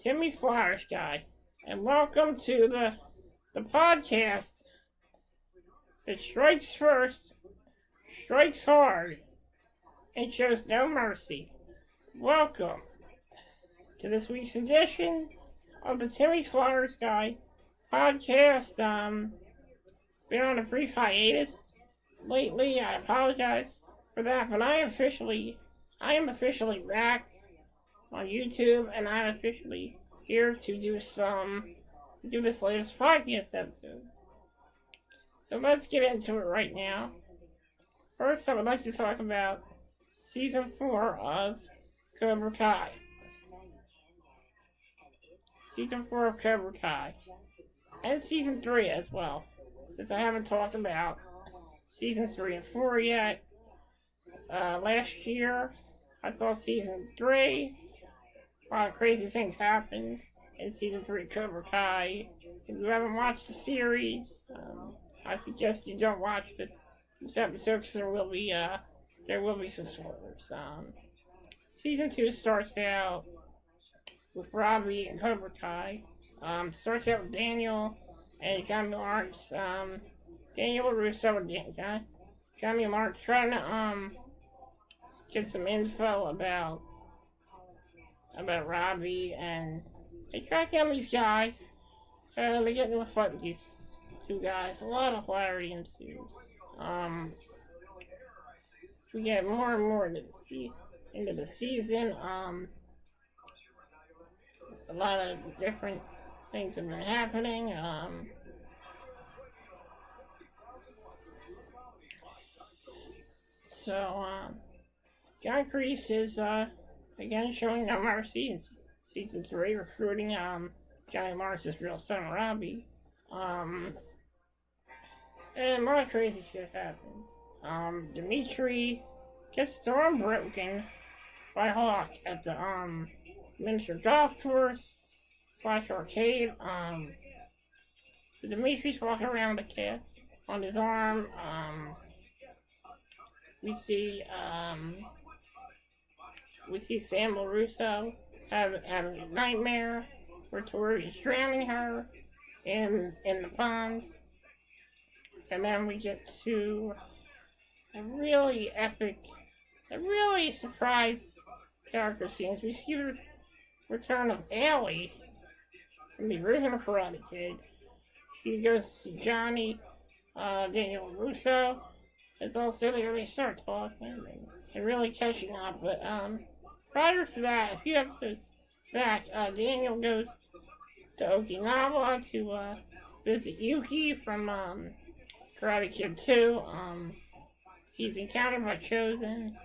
Timmy Flyersguy, and welcome to the podcast that strikes first, strikes hard, and shows no mercy. Welcome to this week's edition of the Timmy Flyersguy podcast. Been on a brief hiatus lately. I apologize for that, but I am officially back on YouTube, and I'm officially here to do this latest podcast episode. So let's get into it right now. First, I would like to talk about Season 4 of Cobra Kai. Season 4 of Cobra Kai. And Season 3 as well, since I haven't talked about Seasons 3 and 4 yet. Last year, I saw Season 3. A lot of crazy things happened in Season 3 of Cobra Kai. If you haven't watched the series, I suggest you don't watch this episode because there will be some spoilers. Season 2 starts out with Robbie and Cobra Kai. Starts out with Daniel and Johnny Lawrence. Daniel Russo and Johnny Lawrence trying to get some info about Robbie, and they track down these guys. They get into a fight with these two guys. A lot of hilarity ensues. We get more and more into the season. A lot of different things have been happening. John Kreese is again showing no mercy in Season 3, recruiting Johnny Lawrence's real son, Robbie. And a lot of crazy shit happens. Dimitri gets his arm broken by Hawk at the miniature golf course / arcade. So Dimitri's walking around with a cast on his arm. We see Sam LaRusso having a nightmare where Tori's drowning her in the pond. And then we get to a really surprise character scenes. We see the return of Allie from the original Karate Kid. She goes to see Johnny. Daniel Russo is also there. They start talking and really catching up. But prior to that, a few episodes back, Daniel goes to Okinawa to visit Yuki from Karate Kid 2. He's encountered by Chosen.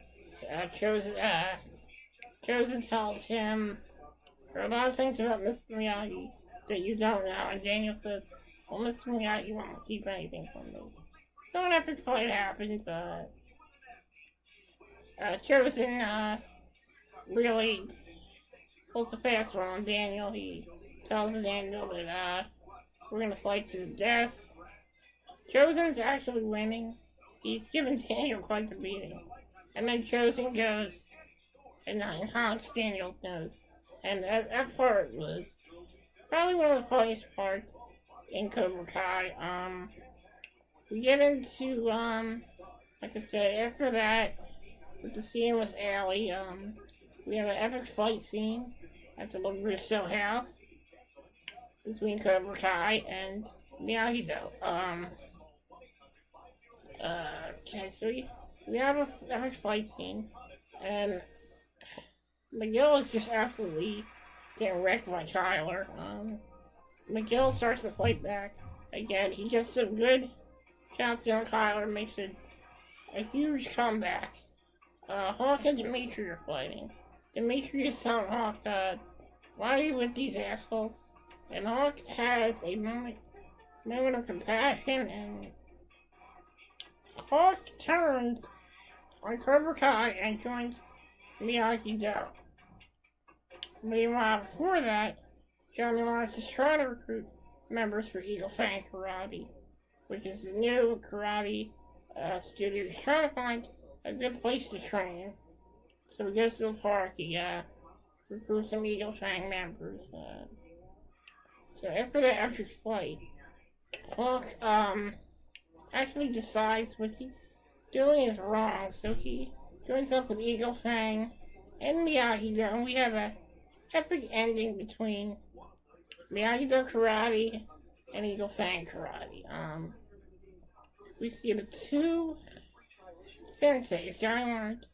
Chosen tells him there are a lot of things about Mr. Miyagi that you don't know, and Daniel says, well, Mr. Miyagi won't keep anything from me. So an epic fight happens. Chosen really pulls a fast one on Daniel. He tells Daniel that we're gonna fight to the death. Chosen's actually winning. He's giving Daniel quite the beating. And then Chosen goes and honks Daniel's nose. And that part was probably one of the funniest parts in Cobra Kai. We get into, like I said, after that, with the scene with Allie, we have an epic fight scene at the LaRusso house between Cobra Kai and Miyagi-Do. Okay, so we have an epic fight scene, and Miguel is just absolutely getting wrecked by Tyler. Miguel starts to fight back again. He gets some good shots on Tyler, makes a huge comeback. Hawk and Dimitri are fighting. Dimitri is telling Hawk, why are you with these assholes? And Hawk has a moment of compassion, and Hawk turns on Cobra Kai and joins Miyagi-Do. Meanwhile, before that, Johnny Lawrence is trying to recruit members for Eagle Fang Karate, which is the new karate studio. He's trying to find a good place to train. So he goes to the park. He recruit some Eagle Fang members. So after the epic fight, Hawk actually decides what he's doing is wrong, so he joins up with Eagle Fang and Miyagi-Do, and we have a epic ending between Miyagi-Do Karate and Eagle Fang Karate. We see the two senseis, Johnny Lawrence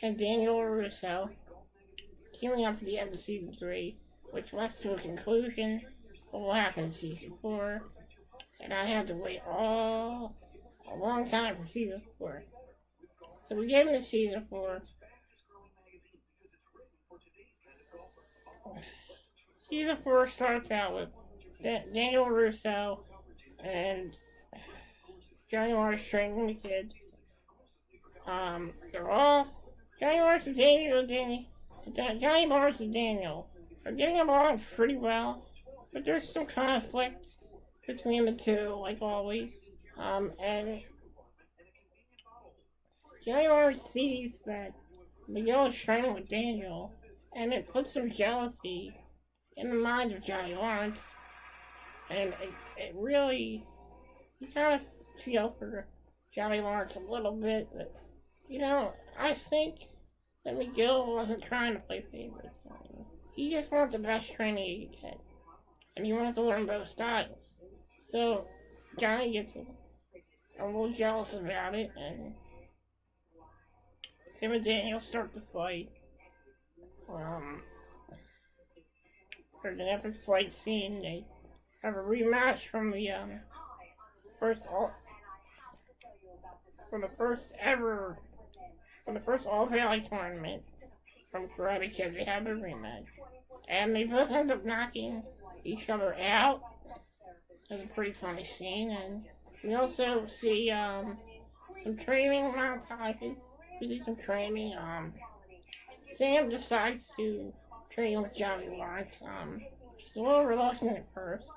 and Daniel LaRusso, teaming up at the end of season 3, which led to a conclusion of what will happen in season 4. And I had to wait a long time for season 4. So we get into season 4. Season 4 starts out with Daniel Russo and Johnny Lawrence training the kids. They're all Johnny Lawrence and Johnny Lawrence and Daniel are getting along pretty well, but there's some conflict between the two, like always. And Johnny Lawrence sees that Miguel is training with Daniel, and it puts some jealousy in the mind of Johnny Lawrence, and it really, you kind of feel for Johnny Lawrence a little bit, but, I think that Miguel wasn't trying to play favorites. He just wants the best training he can get, and he wants to learn both styles. So Johnny gets a little jealous about it, and him and Daniel start to fight. There's an epic fight scene. They have a rematch from the first All Valley tournament from Karate Kid. They have a rematch, and they both end up knocking each other out. It's a pretty funny scene, and we also see some training montages. We see some training. Sam decides to train with Johnny Lawrence. She's a little reluctant at first.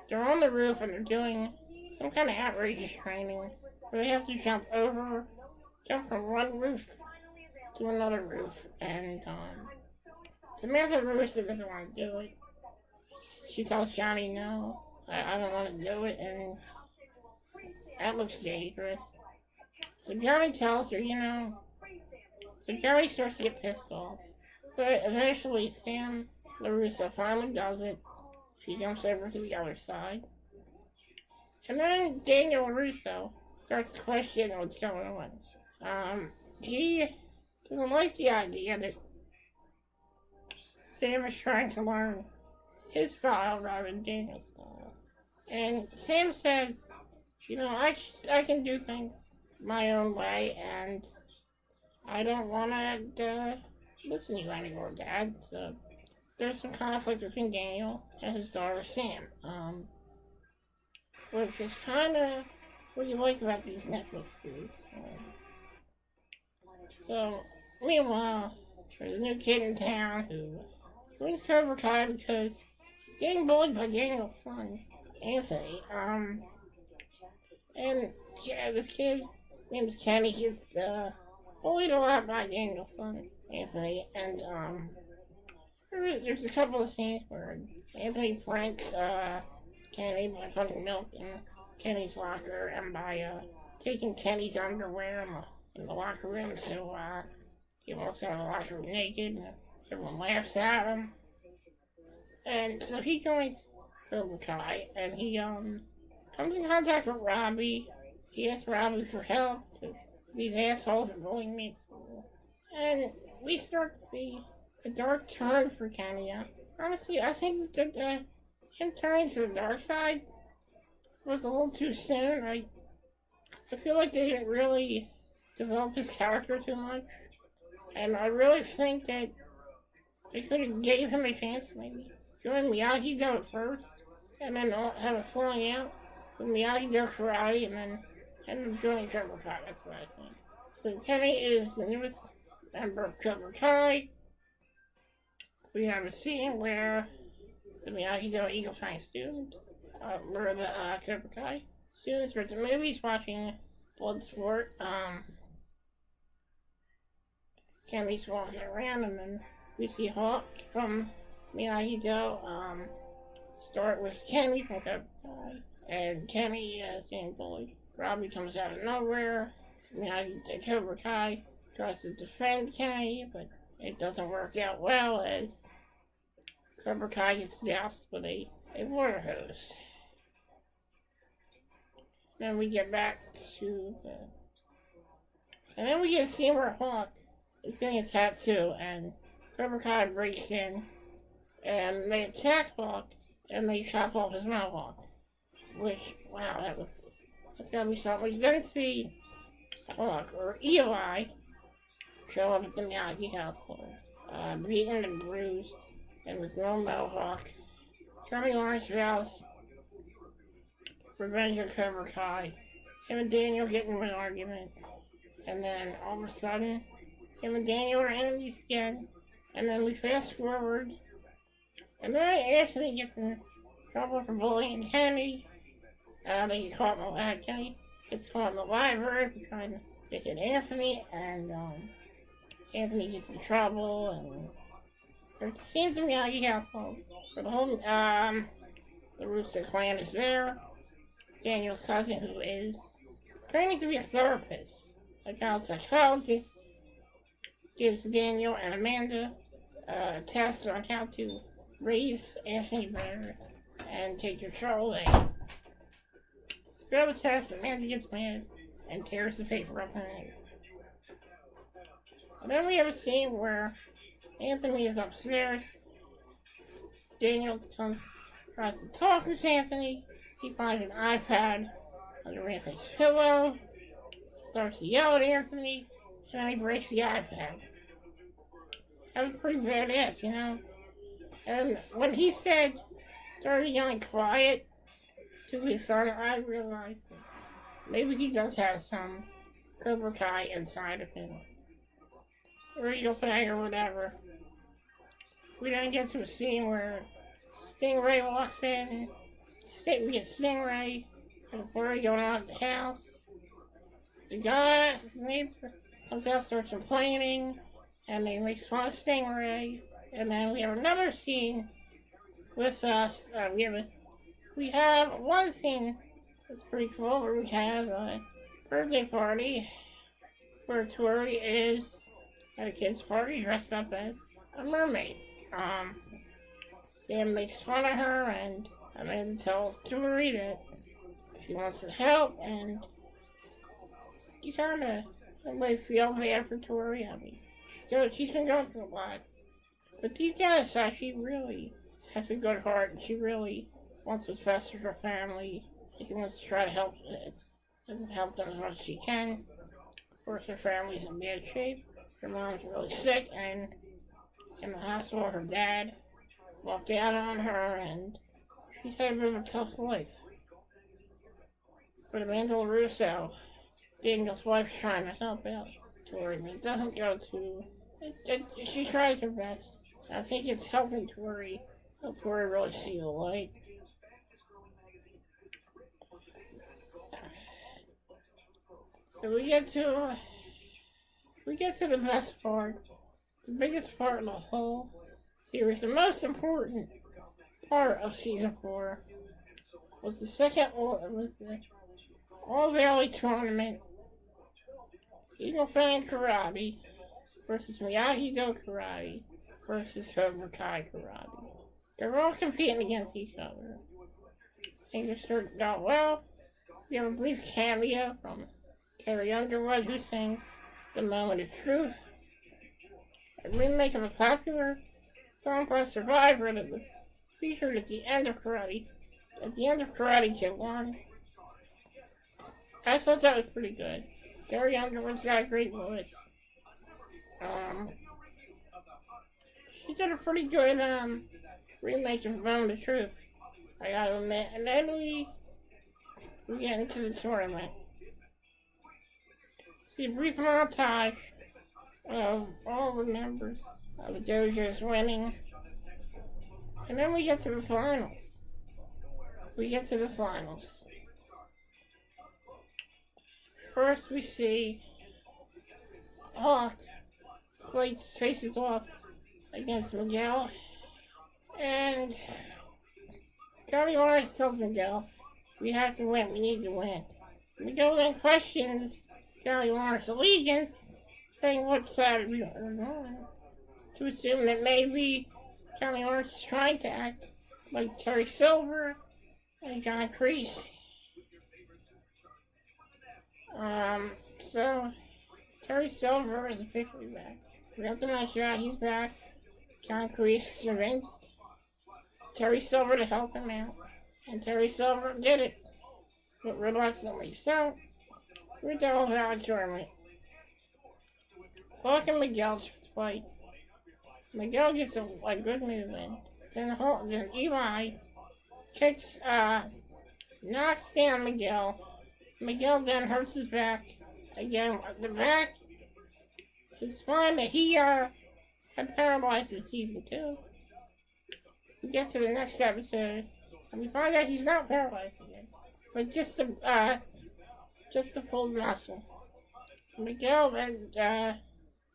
They're on the roof and they're doing some kind of outrageous training where they have to jump from one roof to another roof, and Samantha Russo doesn't want to do it. She tells Johnny, no, I don't want to do it, and that looks dangerous. So Johnny tells her, so Johnny starts to get pissed off. But eventually Sam LaRusso finally does it. She jumps over to the other side. And then Daniel LaRusso starts to question what's going on. He doesn't like the idea that Sam is trying to learn his style rather than Daniel's style. And Sam says, I can do things my own way, and I don't want to listen to you anymore, Dad. So there's some conflict between Daniel and his daughter Sam, which is kind of what you like about these Netflix series. So meanwhile, there's a new kid in town who joins Cobra Kai because he's getting bullied by Daniel's son, Anthony. And this kid, his name is Kenny, he's bullied a lot by Daniel's son, Anthony, and there's a couple of scenes where Anthony pranks Kenny by putting milk in Kenny's locker and by taking Kenny's underwear in the locker room, so he walks out of the locker room naked, and everyone laughs at him. And so he joins Cobra Kai, and he comes in contact with Robbie. He asks Robbie for help, says, these assholes are bullying me at school. And we start to see a dark turn for Kenny. Honestly, I think that him turning to the dark side was a little too soon. I feel like they didn't really develop his character too much. And I really think that they could have gave him a chance to maybe join Miyagi-Do at first, and then have a falling out with Miyagi-Do Karate, and then end up joining Cobra Kai. That's what I think. So Kenny is the newest member of Cobra Kai. We have a scene where the Miyagi-Do Eagle Fang students, where the Cobra Kai students were at the movies watching Bloodsport. Kenny's walking around, and then We see Hawk from Miyagi-Do, start with Kenny from Cobra Kai, and Kenny is getting bullied. Robbie comes out of nowhere. Miyagi-Do Cobra Kai tries to defend Kenny, but it doesn't work out well as Cobra Kai gets doused with a water hose. Then we get back to and then we get a scene where Hawk is getting a tattoo, and Cobra Kai breaks in, and they attack Hawk, and they chop off his mohawk. Which, wow, that's gotta be something. We then see Hawk, or Eli, show up at the Miyagi household, beaten and bruised, and with no mohawk. Tommy Lawrence vows revenge of Cobra Kai. Him and Daniel get into an argument, and then all of a sudden, him and Daniel are enemies again. And then we fast forward, and then Anthony gets in trouble for bullying Kenny. They get caught in the Kenny gets caught in the library for trying to hit Anthony, and Anthony gets in trouble, and there's scenes in the Miyagi household for the whole the Russo clan is there. Daniel's cousin, who is training to be a therapist, a child psychologist, gives Daniel and Amanda a test on how to raise Anthony better and take control. They fail the test, Amanda gets mad and tears the paper up in it. And then we have a scene where Anthony is upstairs. Daniel tries to talk with Anthony. He finds an iPad under Anthony's pillow, starts to yell at Anthony, and then he breaks the iPad. That was pretty badass, you know? And when he started yelling quiet to his son, I realized that maybe he does have some Cobra Kai inside of him. Or Eagle Fang or whatever. We then get to a scene where Stingray walks in. We get Stingray and a boy going out of the house. The guy, his neighbor, comes out, starts complaining, and they make fun of Stingray. And then we have another scene with us. We have one scene that's pretty cool where we have a birthday party where Tori is at a kid's party dressed up as a mermaid. Sam makes fun of her, and Amanda tells Tori that she wants to help, and you kind of might feel bad for Tori. I mean, she's been going through a lot. But deep down inside, she really has a good heart, and she really wants what's best for her family. She wants to try to help them as much as she can. Of course, her family's in bad shape. Her mom's really sick, and in the hospital, her dad walked out on her, and she's had a bit of a tough life. But Amanda Russo, Daniel's wife, is trying to help out Tori, but it doesn't go to. She tries her best. I think it's helping Tori, help Tori really see the light. So we get to the best part, the biggest part of the whole series, the most important part of season 4 was the All Valley Tournament. Eagle Fang Karate versus Miyagi-Do Karate versus Cobra Kai Karate. They're all competing against each other. Things are starting out well. We have a brief cameo from Carrie Underwood, who sings The Moment of Truth, a remake of a popular song by Survivor that was featured at the end of Karate Kid 1. I thought that was pretty good. Carrie Underwood's got a great voice. She did a pretty good remake of The Moment of Truth, I gotta admit. And then we get into the tournament. See a brief montage of all the members of the dojos winning. And then we get to the finals. First we see Hawk faces off against Miguel. And Charlie Lawrence tells Miguel, we have to win, we need to win. Miguel then questions Charlie Lawrence's allegiance, saying what side we are on, to assume that maybe Charlie Lawrence is trying to act like Terry Silver and John Kreese. So Terry Silver is officially back. We have to make sure he's back. John Kreese convinced Terry Silver to help him out, and Terry Silver did it, but reluctantly. So we delve out of tournament. Buck and Miguel fight. Miguel gets a good move in. Then Eli knocks down Miguel. Miguel then hurts his back. Again, the back, his spine that he had paralyzed in season 2. We get to the next episode, and we find out he's not paralyzed again, but just a pulled muscle. Miguel then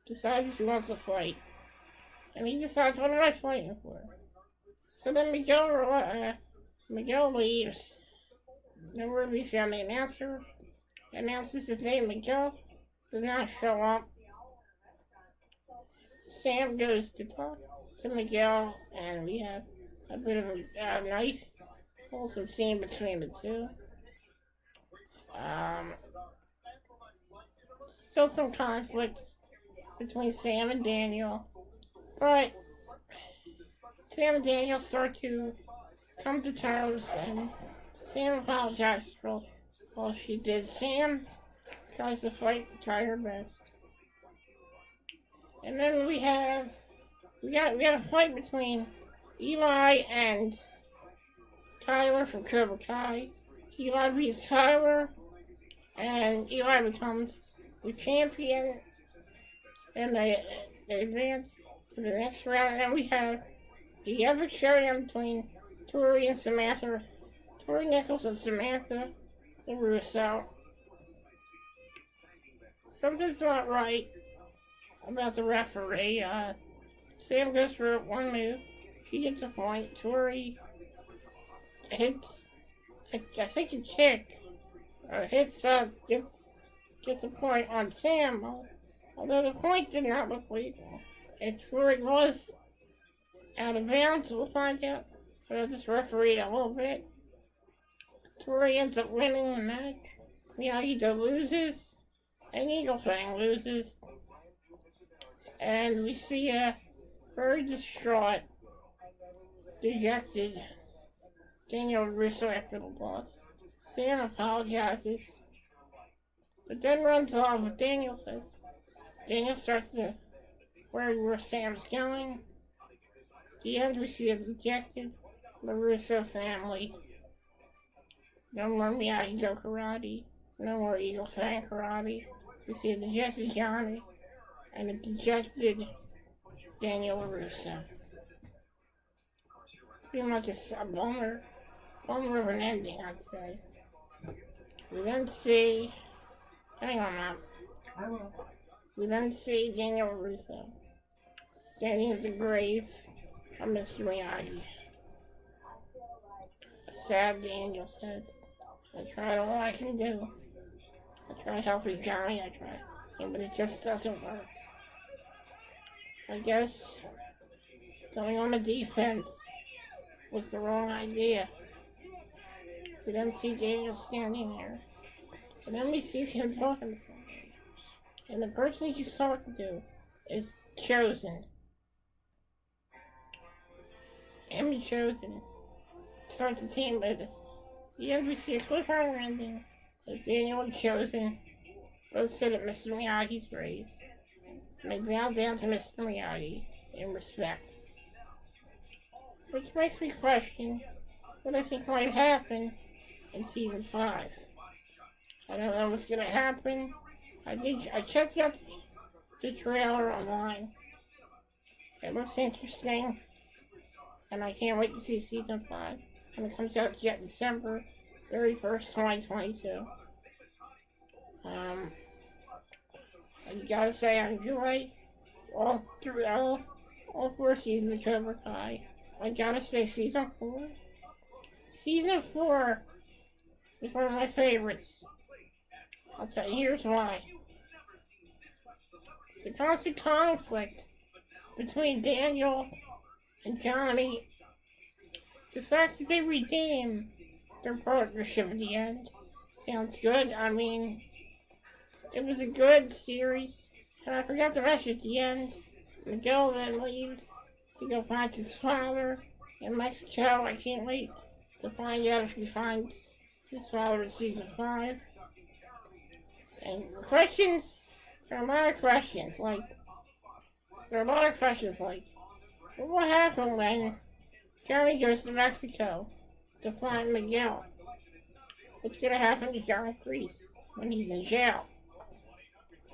decides he wants to fight, and he decides, what am I fighting for? So then Miguel leaves. Nowhere to be found. The announcer announces his name. Miguel does not show up. Sam goes to talk to Miguel, and we have a bit of a nice, wholesome scene between the two. Still some conflict between Sam and Daniel, but Sam and Daniel start to come to terms, and Sam apologizes for all she did. Sam tries to try her best. And then we got a fight between Eli and Tyler from Cobra Kai. Eli beats Tyler, and Eli becomes the champion, and they advance to the next round. And then we have the epic showdown between Tori and Samantha. Tori Nichols and Samantha Russo. Something's not right about the referee. Sam goes for one move. She gets a point. Tori hits, I think a kick. Gets a point on Sam. Although the point did not look legal. It's where it was out of bounds. We'll find out. But I just refereed a little bit. Tori ends up winning the match. Miyagi-Do loses. And Eagle Fang loses. And we see a very distraught, dejected Daniel Russo after the loss. Sam apologizes, but then runs off what Daniel says. Daniel starts to worry where Sam's going. At the end, we see a dejected LaRusso family. No more Miyagi-Do karate. No more Eagle Fang karate. We see a dejected Johnny and a dejected Daniel LaRusso. Pretty much a bummer of an ending, I'd say. We then see, hang on now. We then see Daniel LaRusso standing at the grave of Mr. Miyagi. A sad Daniel says, I tried all I can do. I tried helping Johnny, but it just doesn't work. I guess going on the defense was the wrong idea. We then see Daniel standing there, and then we see him talking to somebody. And the person he's talking to is Chosen. And Chosen starts a team with it. We see a cliffhanger ending. It's Daniel and Chosen both sit at Mr. Miyagi's grave. And they bow down to Mr. Miyagi in respect. Which makes me question what I think might happen in season 5. I don't know what's gonna happen. I checked out the trailer online. It looks interesting. And I can't wait to see season 5. And it comes out yet December 31st, 2022. I gotta say I enjoy all all 4 seasons of Cobra Kai. I gotta say, season 4. Season 4 is one of my favorites. I'll tell you, here's why. The constant conflict between Daniel and Johnny, the fact that they redeem their partnership at the end, sounds good. I mean, it was a good series. And I forgot to mention at the end, Miguel then leaves to go find his father in Mexico. I can't wait to find out if he finds his father in season 5. And questions, there are a lot of questions, like, what will happen when Johnny goes to Mexico to find Miguel? What's gonna happen to John Kreese when he's in jail?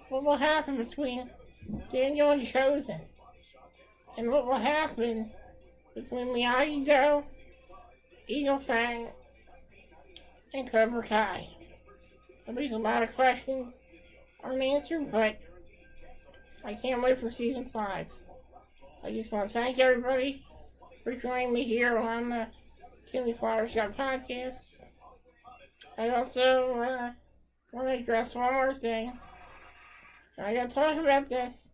What will happen between Daniel and Chosen? And what will happen between Miyagi-Do, Eagle Fang, and Cobra Kai? There's a lot of questions unanswered, but I can't wait for season 5. I just want to thank everybody for joining me here on the Timmy Flyersguy podcast. I also want to address one more thing. I gotta talk about this.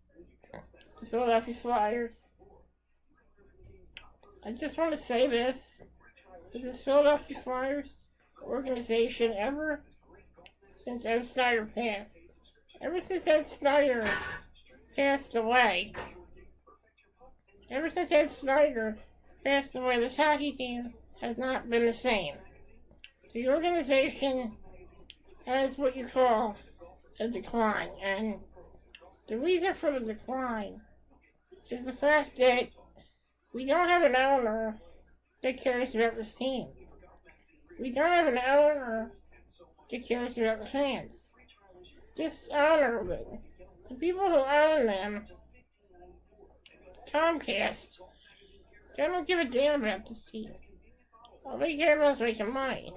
The Philadelphia Flyers. I just want to say this. That this Philadelphia Flyers organization, ever since Ed Snyder passed away, this hockey team has not been the same. The organization has what you call a decline, and the reason for the decline is the fact that we don't have an owner that cares about this team. We don't have an owner that cares about the fans. This owner, the people who own them, Comcast, they don't give a damn about this team. All they care about is making money.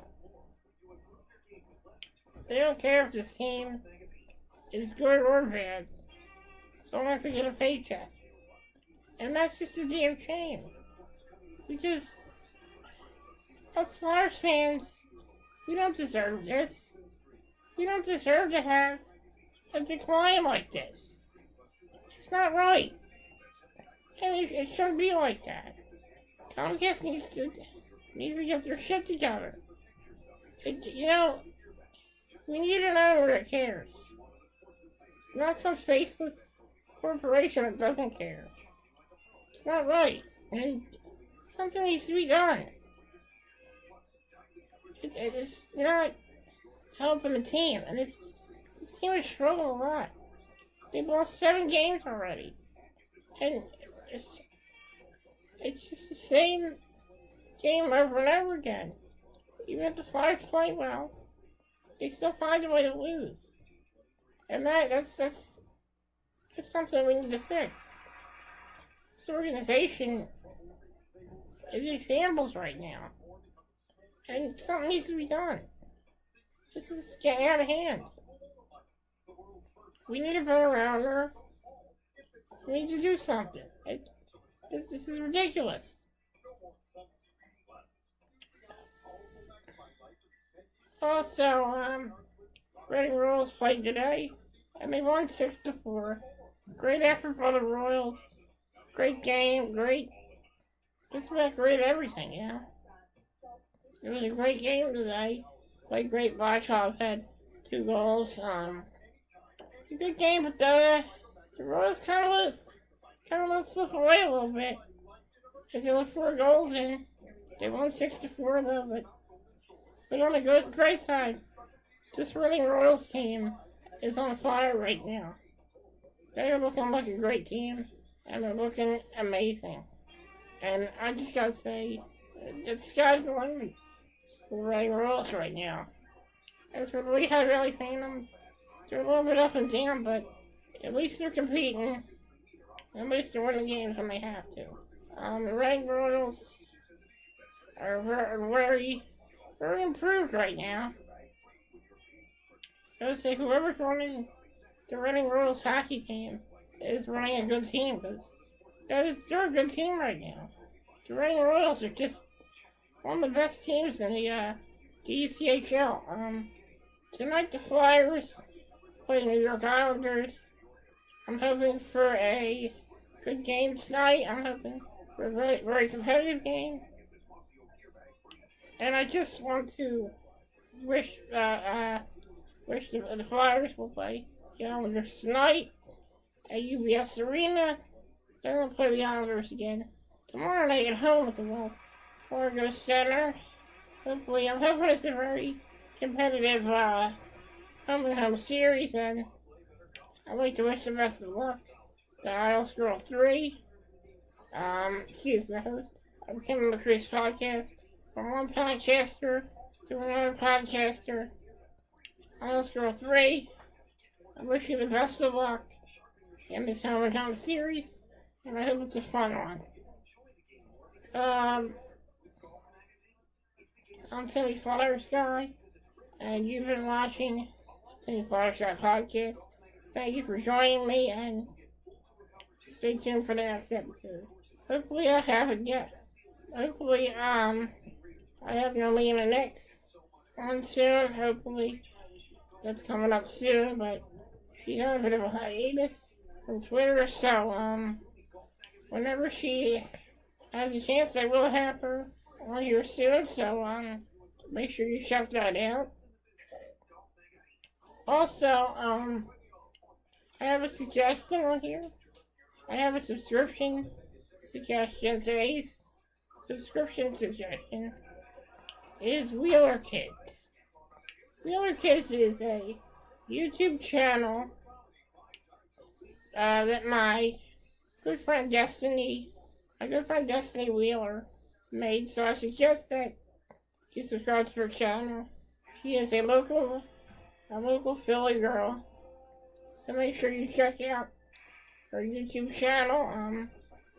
They don't care if this team is good or bad, as long as they get a paycheck. And that's just a damn shame. Because us Flyers fans, we don't deserve this. We don't deserve to have a decline like this. It's not right. And it shouldn't be like that. Comcast needs to get their shit together. We need an owner that cares. Not some faceless corporation that doesn't care. It's not right. And something needs to be done. It is not helping the team. And this team has struggled a lot. They've lost 7 games already. And it's just the same game over and over again. Even if the Flyers play well, they still find a way to lose. And that's something we need to fix. This organization is in shambles right now. And something needs to be done. This is getting out of hand. We need a better owner. We need to do something. This is ridiculous. Also, Reading Royals played today, and they won 6-4. Great effort by the Royals. Great game, just about great everything, yeah. It was a great game today. Played great. Blackhawk had 2 goals. It's a good game, but the Royals kind of let slip away a little bit. Because they let 4 goals in. They won 6-4 though, but on the great side, this Reading Royals team is on fire right now. They are looking like a great team, and they're looking amazing. And I just gotta say, the sky's the limit for the Reading Royals right now. As for the Lehigh Valley Phantoms, they're a little bit up and down, but at least they're competing. At least they're winning games when they have to. The Reading Royals are very improved right now. I would say whoever's running the Reading Royals hockey team is running a good team, because they're a good team right now. The Reigning Royals are just one of the best teams in the ECHL. Tonight the Flyers play the New York Islanders. I'm hoping for a good game tonight. I'm hoping for a very, very competitive game. And I just want to wish the Flyers will play the Islanders tonight at UBS Arena. They're going to play the Islanders again tomorrow night at home at the Wells Fargo Center. Hopefully, I'm hoping it's a very competitive home-and-home series, and I'd like to wish the best of luck to Isles Girl 3. She is the host of Kim and McCree's podcast. From one podcaster to another podcaster, Isles Girl 3, I wish you the best of luck in this home-and-home series, and I hope it's a fun one. I'm Timmy Flyersguy, and you've been watching Timmy Flyersguy podcast. Thank you for joining me, and stay tuned for the next episode. Hopefully I have Yoli in the next one soon. Hopefully that's coming up soon, but she's on a bit of a hiatus from Twitter, so whenever she has a chance, I will have her on here soon, so make sure you check that out. Also, I have a suggestion on here. I have a subscription suggestion. Today's subscription suggestion is Wheeler Kids. Wheeler Kids is a YouTube channel that my good friend Destiny Wheeler made, so I suggest that you subscribe to her channel. She is a local Philly girl, so make sure you check out her YouTube channel.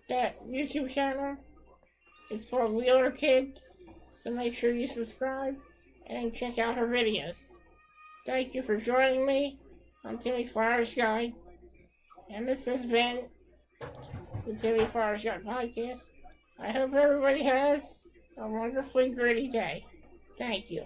That YouTube channel is called Wheeler Kids, so make sure you subscribe and check out her videos. Thank you for joining me. I'm Timmy Flyersguy, and this has been the Timmy Flyersguy podcast. I hope everybody has a wonderfully gritty day. Thank you.